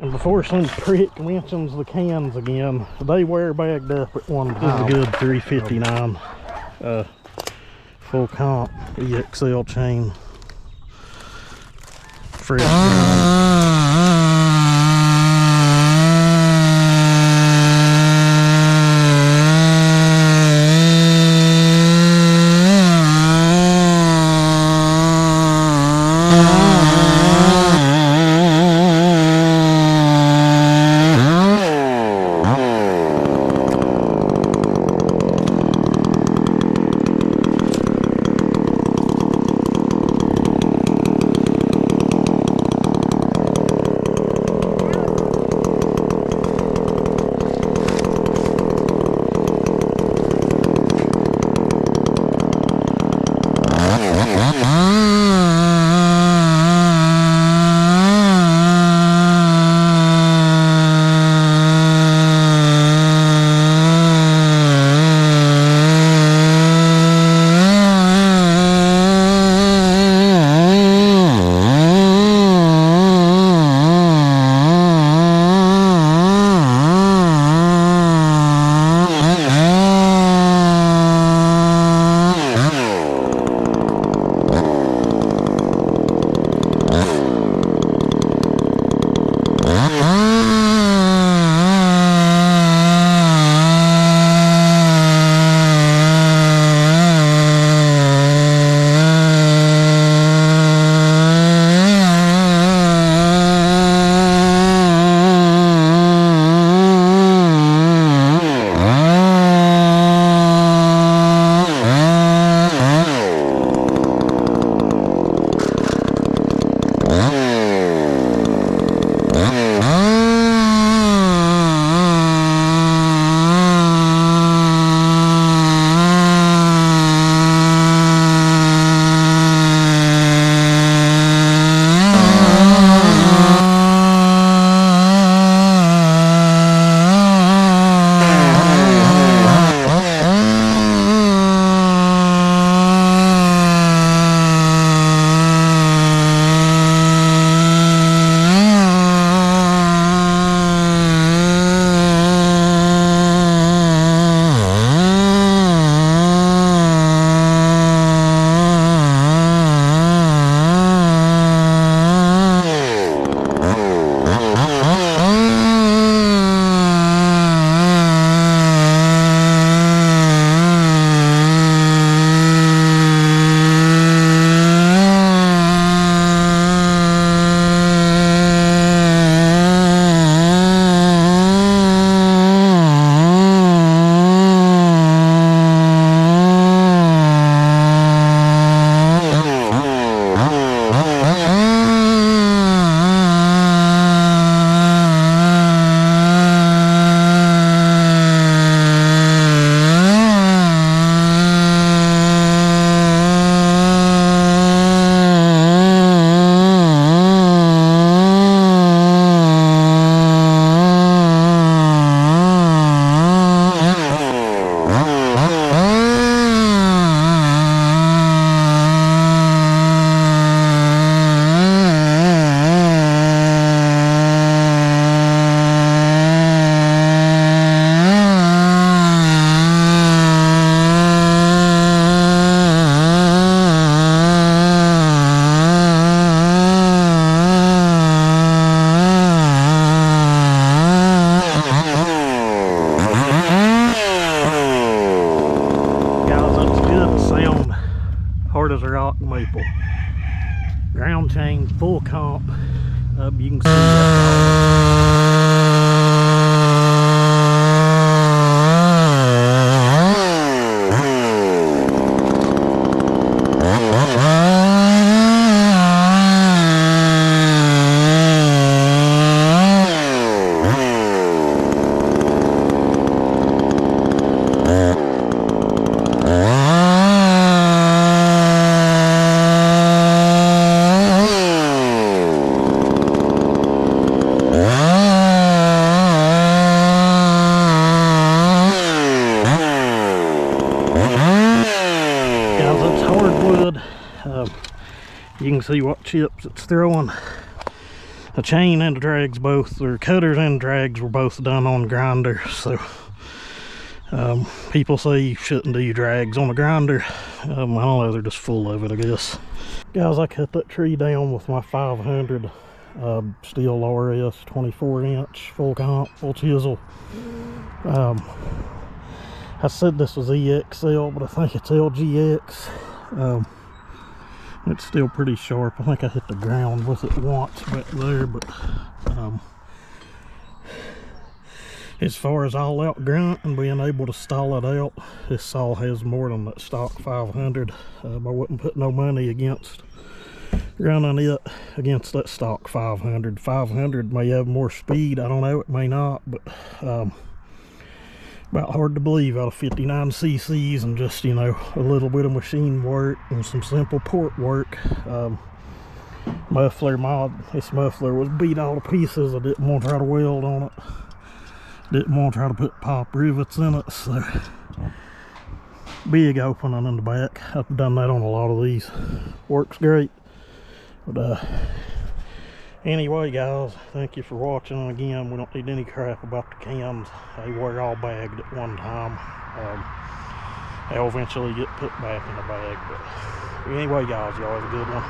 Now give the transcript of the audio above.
And before some prick mentions the cans again, they were bagged up at one time. This is a good 359 full comp EXL chain. Fresh. Hard as a rock maple. Ground chain, full comp. You can see that. You can see what chips it's throwing. the chain and the drags both, or cutters and drags were both done on grinder. So people say you shouldn't do drags on a grinder. I don't know, they're just full of it, I guess. Guys, I cut that tree down with my 500 steel RS 24-inch full comp, full chisel. I said this was EXL, but I think it's LGX. It's still pretty sharp. I think I hit the ground with it once back there, but as far as all out grunt and being able to stall it out, this saw has more than that stock 500. I wouldn't put no money against running it against that stock 500. 500 may have more speed, I don't know, it may not, but about hard to believe out of 59 cc's and just, you know, a little bit of machine work and some simple port work. This muffler was beat all to pieces. I didn't want to try to weld on it, didn't want to try to put pop rivets in it, so big opening in the back. I've done that on a lot of these, works great. But anyway, guys, thank you for watching. Again, we don't need any crap about the cams. They were all bagged at one time. They'll eventually get put back in the bag. But anyway, guys, y'all have a good one.